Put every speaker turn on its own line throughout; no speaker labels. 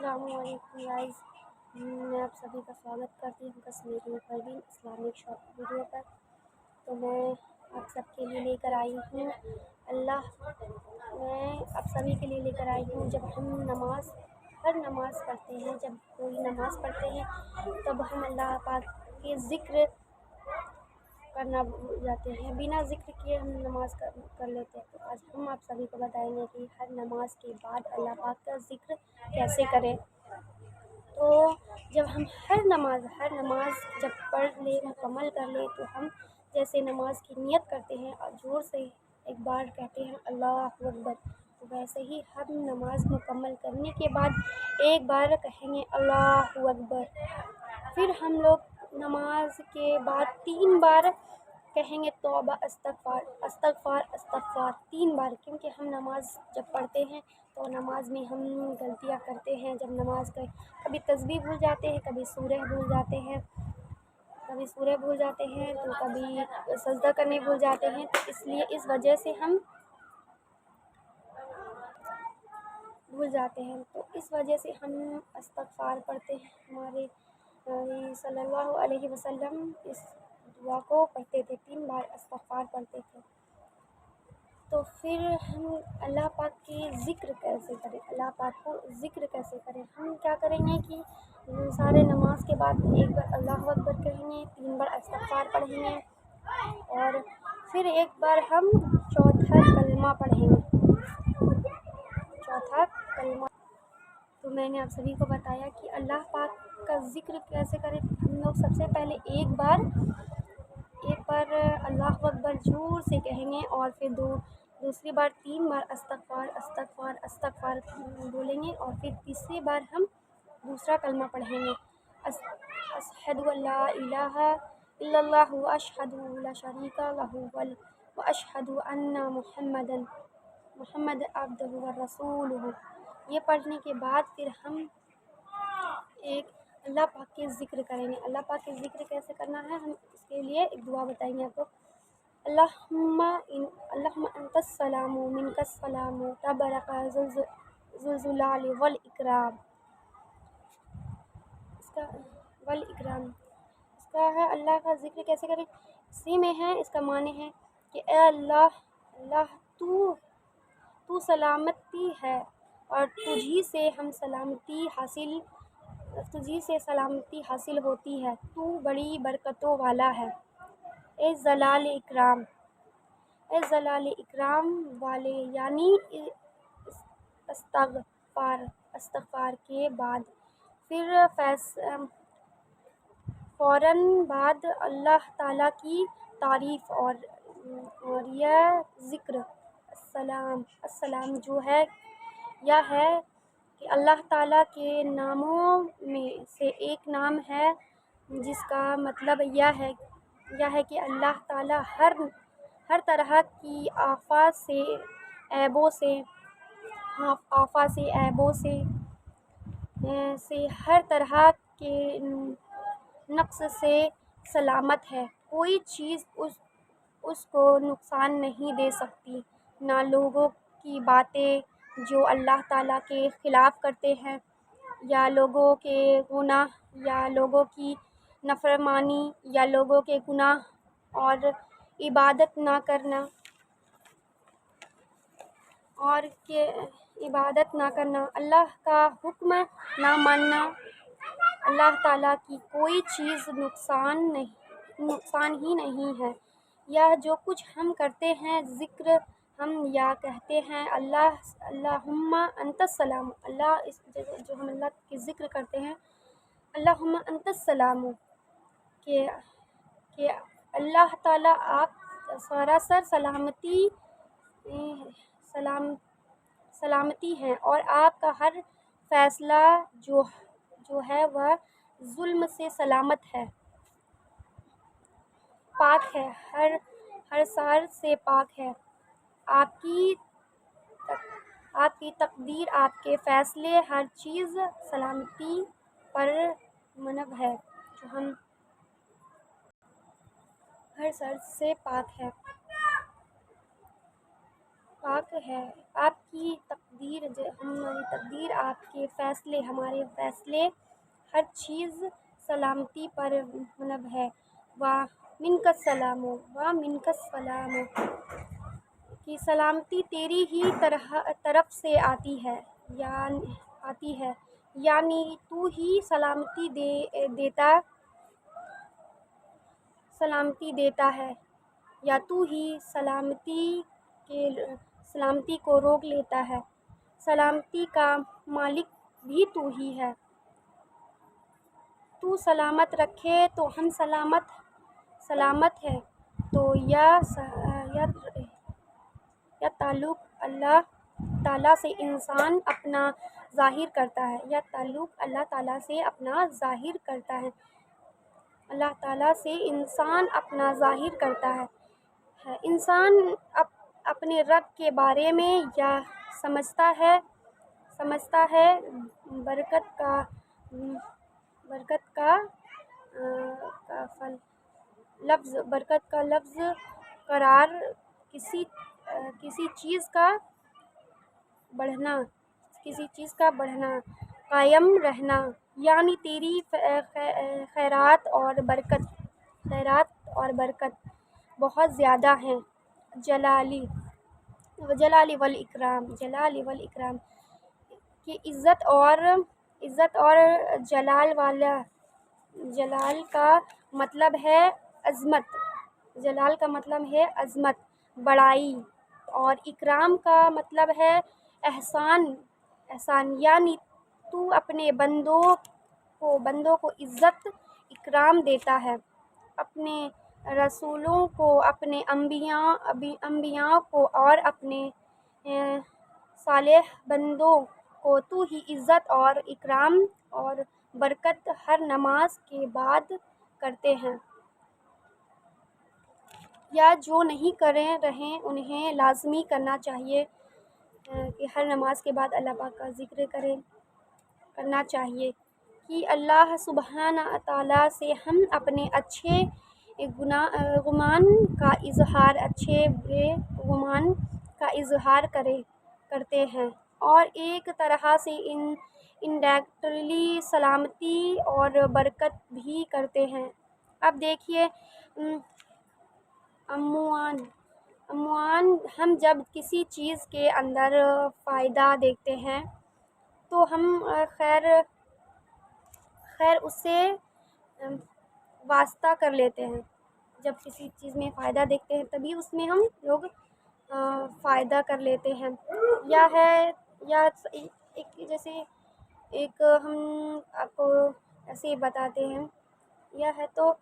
السلام علیکم گائز، میں آپ سبھی کا سواگت کرتی ہوں Kashmiri Parveen Islamic short video پر۔ تو میں آپ سب کے لیے لے کر آئی ہوں میں آپ سبھی کے لیے لے کر آئی ہوں جب ہم ہر نماز پڑھتے ہیں، جب کوئی نماز پڑھتے ہیں تب ہم اللہ پاک کے ذکر کرنا بھول جاتے ہیں، بنا ذکر کیے ہم نماز کر لیتے ہیں۔ تو آج ہم آپ سبھی کو بتائیں گے کہ ہر نماز کے بعد اللہ پاک کا ذکر کیسے کریں۔ تو جب ہم ہر نماز جب پڑھ لیں، مکمل کر لیں، تو ہم جیسے نماز کی نیت کرتے ہیں اور زور سے ایک بار کہتے ہیں اللہ اکبر، تو ویسے ہی ہم نماز مکمل کرنے کے بعد ایک بار کہیں گے اللہ اکبر۔ پھر ہم لوگ نماز کے بعد 3 بار کہیں گے توبہ استغفار استغفار استغفار 3 بار، کیونکہ ہم نماز جب پڑھتے ہیں تو نماز میں ہم غلطیاں کرتے ہیں۔ جب نماز کبھی تسبیح بھول جاتے ہیں، کبھی سورہ بھول جاتے ہیں، تو کبھی سجدہ کرنے بھول جاتے ہیں، تو اس لیے اس وجہ سے ہم بھول جاتے ہیں، تو اس وجہ سے ہم استغفار پڑھتے ہیں۔ ہمارے نبی صلی اللہ علیہ وسلم اس دعا کو پڑھتے تھے، 3 بار استغفار پڑھتے تھے۔ تو پھر ہم اللہ پاک کی ذکر کیسے کریں، اللہ پاک کو ذکر کیسے کریں؟ ہم کیا کریں گے کہ سارے نماز کے بعد ایک بار اللہ اکبر کہیں گے، 3 بار استغفار پڑھیں گے، اور پھر ایک بار ہم چوتھا کلمہ پڑھیں گے۔ تو میں نے آپ سبھی کو بتایا کہ اللہ پاک کا ذکر کیسے کریں۔ ہم لوگ سب سے پہلے ایک بار اللہ اکبر زور سے کہیں گے، اور پھر دوسری بار 3 بار استغفار استغفار استغفار بولیں گے، اور پھر تیسری بار ہم دوسرا کلمہ پڑھیں گے، اشہد ان لا الہ الا اللہ واشہد لا شریک لہ واشہد ان محمد عبدہ ورسولہ۔ یہ پڑھنے کے بعد پھر ہم ایک اللہ پاک کے ذکر کریں گے۔ اللہ پاک کے ذکر کیسے کرنا ہے، ہم اس کے لیے ایک دعا بتائیں گے آپ کو۔ اللہم انت السلام و منک السلام تبارک ذو الجلال والاکرام۔ اس کا ہے اللہ کا ذکر کیسے کریں، اسی میں ہے، اس کا معنی ہے کہ اے اللہ تو سلامتی ہے، اور تجھی سے سلامتی حاصل ہوتی ہے، تو بڑی برکتوں والا ہے، اے جلال اکرام والے۔ یعنی استغفار کے بعد پھر فوراً بعد اللہ تعالیٰ کی تعریف اور یہ ذکر السلام جو ہے، یہ ہے کہ اللہ تعالیٰ کے ناموں میں سے ایک نام ہے جس کا مطلب یہ ہے کہ اللہ تعالیٰ ہر طرح کی آفات سے، عیبوں سے ہر طرح کے نقص سے سلامت ہے۔ کوئی چیز اس کو نقصان نہیں دے سکتی، نہ لوگوں کی باتیں جو اللہ تعالیٰ کے خلاف کرتے ہیں، یا لوگوں کے گناہ، یا لوگوں کی نافرمانی، یا لوگوں کے گناہ اور عبادت نہ کرنا، اللہ کا حکم نہ ماننا۔ اللہ تعالیٰ کی کوئی چیز نقصان ہی نہیں ہے۔ یا جو کچھ ہم کرتے ہیں ذکر، ہم یا کہتے ہیں اللہم انت السلام، جو ہم اللہ کی ذکر کرتے ہیں اللہم انت السلام، کہ اللہ تعالیٰ آپ سراسر سلامتی ہیں، اور آپ کا ہر فیصلہ جو ہے وہ ظلم سے سلامت ہے، پاک ہے، ہر شر سے پاک ہے۔ آپ کی تقدیر، آپ کے فیصلے، ہر چیز سلامتی پر مبنی ہے، جو ہم ہر شر سے پاک ہے۔ پاک ہے، آپ کی تقدیر ہماری تقدیر، آپ کے فیصلے ہمارے فیصلے، ہر چیز سلامتی پر منب ہے۔ وَمِنْكَ السَّلَامُ وَمِنْكَ السَّلَامُ کی سلامتی تیری ہی طرف سے آتی ہے، یعنی تو ہی سلامتی دیتا ہے، یا تو ہی سلامتی کو روک لیتا ہے۔ سلامتی کا مالک بھی تو ہی ہے، تو سلامت رکھے تو ہم سلامت ہیں۔ تو یا تعلق اللہ تعالیٰ سے انسان اپنا ظاہر کرتا ہے، یا تعلق اللہ تعالیٰ سے اپنا ظاہر کرتا ہے، اللہ تعالیٰ سے انسان اپنا ظاہر کرتا ہے۔ انسان اپنے رب کے بارے میں یہ سمجھتا ہے برکت کا لفظ قرار، کسی چیز کا بڑھنا، قائم رہنا، یعنی تیری خیرات اور برکت بہت زیادہ ہیں۔ جلالی والاکرام کہ عزت اور جلال کا مطلب ہے عظمت، بڑائی، اور اکرام کا مطلب ہے احسان، یعنی تو اپنے بندوں کو عزت اکرام دیتا ہے، اپنے رسولوں کو، اپنے انبیاء کو اور اپنے صالح بندوں کو تو ہی عزت اور اکرام اور برکت ہر نماز کے بعد کرتے ہیں، یا جو نہیں کر رہے انہیں لازمی کرنا چاہیے کہ ہر نماز کے بعد اللہ پاک کا ذکر کرنا چاہیے، کہ اللہ سبحانہ تعالیٰ سے ہم اپنے اچھے گمان کا اظہار کرتے ہیں، اور ایک طرح سے انڈائریکٹلی سلامتی اور برکت بھی کرتے ہیں۔ اب دیکھیے عموماً ہم جب کسی چیز کے اندر فائدہ دیکھتے ہیں تو ہم خیر اس سے واسطہ کر لیتے ہیں، جب کسی چیز میں فائدہ دیکھتے ہیں تبھی اس میں ہم لوگ فائدہ کر لیتے ہیں، جیسے ایک ہم آپ کو ایسے ہی بتاتے ہیں، یہ ہے تو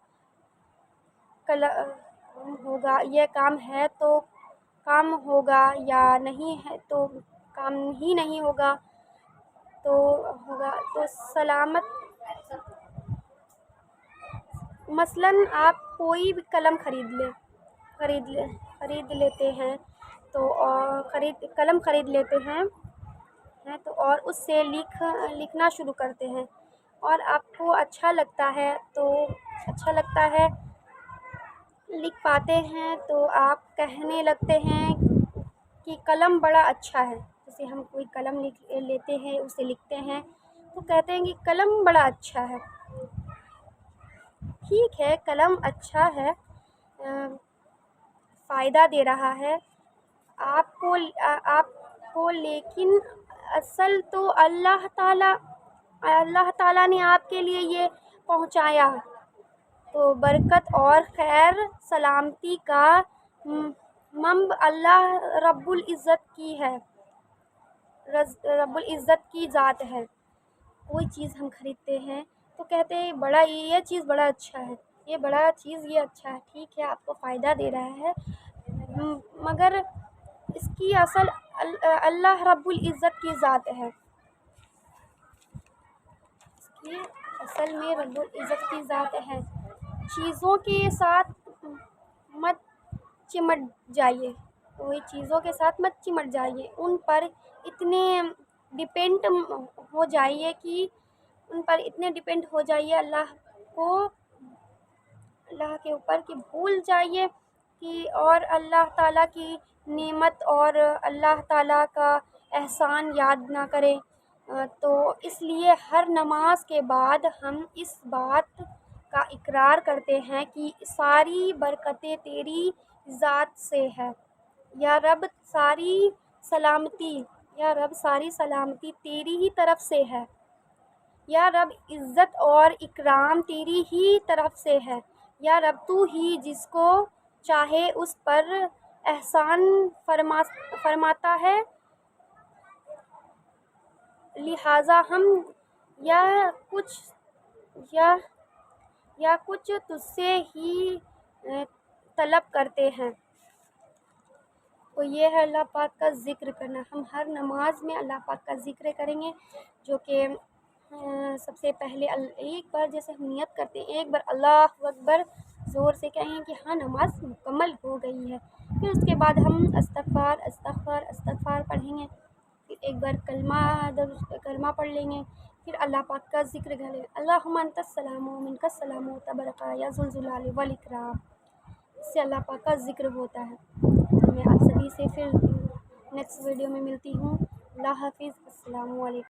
ہوگا، یہ کام ہے تو کام ہوگا، یا نہیں ہے تو کام ہی نہیں ہوگا، تو سلامت۔ مثلاً آپ کوئی بھی قلم خرید لیتے ہیں تو قلم خرید لیتے ہیں تو اور اس سے لکھنا شروع کرتے ہیں، اور آپ کو اچھا لگتا ہے لکھ پاتے ہیں، تو آپ کہنے لگتے ہیں کہ قلم بڑا اچھا ہے۔ جیسے ہم کوئی قلم لیتے ہیں، اسے لکھتے ہیں تو کہتے ہیں کہ قلم بڑا اچھا ہے۔ ٹھیک ہے، قلم اچھا ہے، فائدہ دے رہا ہے آپ کو، لیکن اصل تو اللہ تعالیٰ نے آپ کے لیے یہ پہنچایا، تو برکت اور خیر سلامتی کا منبع اللہ رب العزت کی ذات ہے۔ کوئی چیز ہم خریدتے ہیں تو کہتے ہیں یہ چیز بڑا اچھا ہے، یہ اچھا ہے، ٹھیک ہے، آپ کو فائدہ دے رہا ہے، مگر اس کی اصل اللہ رب العزت کی ذات ہے، اس کی اصل میں رب العزت کی ذات ہے۔ چیزوں کے ساتھ مت چمٹ جائیے، ان پر اتنے ڈپینڈ ہو جائیے اللہ کے اوپر کہ بھول جائیے اللہ تعالیٰ کی نعمت اور اللہ تعالیٰ کا احسان یاد نہ کریں۔ تو اس لیے ہر نماز کے بعد ہم اس بات کا اقرار کرتے ہیں کہ ساری برکتیں تیری ذات سے ہے، یا رب ساری سلامتی تیری ہی طرف سے ہے، یا رب عزت اور اکرام تیری ہی طرف سے ہے، یا رب تو ہی جس کو چاہے اس پر احسان فرماتا ہے، لہٰذا ہم یا کچھ تجھ سے ہی طلب کرتے ہیں۔ تو یہ ہے اللہ پاک کا ذکر کرنا۔ ہم ہر نماز میں اللہ پاک کا ذکر کریں گے، جو کہ سب سے پہلے ایک بار جیسے ہم نیت کرتے ہیں، ایک بار اللہ اکبر زور سے کہیں کہ ہاں نماز مکمل ہو گئی ہے، پھر اس کے بعد ہم استغفار پڑھیں گے، پھر ایک بار کلمہ پڑھ لیں گے، پھر اللہ پاک کا ذکر کریں گے، اللہم انت السلام و منک السلام تبارک یا ذو الجلال والاکرام۔ اس سے اللہ پاک کا ذکر ہوتا ہے۔ میں آپ سبھی سے پھر نیکسٹ ویڈیو میں ملتی ہوں۔ اللہ حافظ، السلام علیکم۔